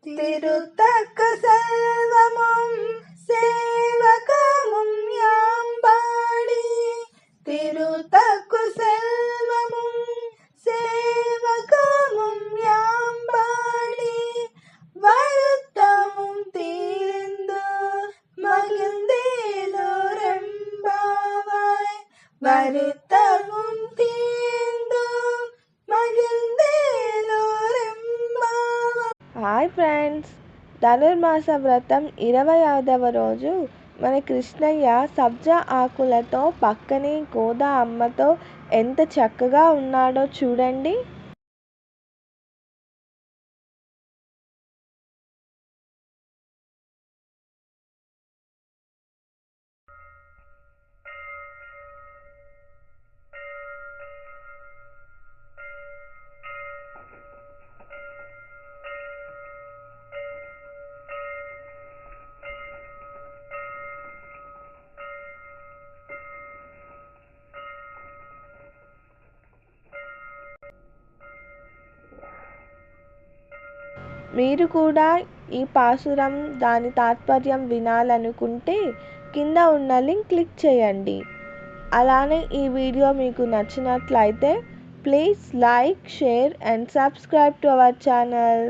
திருத்தக்க செல்வமும் சேவகமும் யாம்பாடி திருத்தக்கு செல்வமும் சேவகமும் யாம்பாடி வருத்தமும் தீர்ந்து மகிழ்ந்தேலோரெம்பாவாய் வருத்தமும் தீர்ந்து మగిల్దేలోరెంబావా. హాయ్ ఫ్రెండ్స్, ధనుర్మాస వ్రతం 20వ రోజు మన కృష్ణయ్య సబ్జా ఆకులతో పక్కనే గోదా అమ్మతో ఎంత చక్కగా ఉన్నాడో చూడండి. మీరు కూడా ఈ పాసురం దాని తాత్పర్యం వినాలనుకుంటే కింద ఉన్న లింక్ క్లిక్ చేయండి. అలానే ఈ వీడియో మీకు నచ్చినట్లయితే please like, share and subscribe to our channel.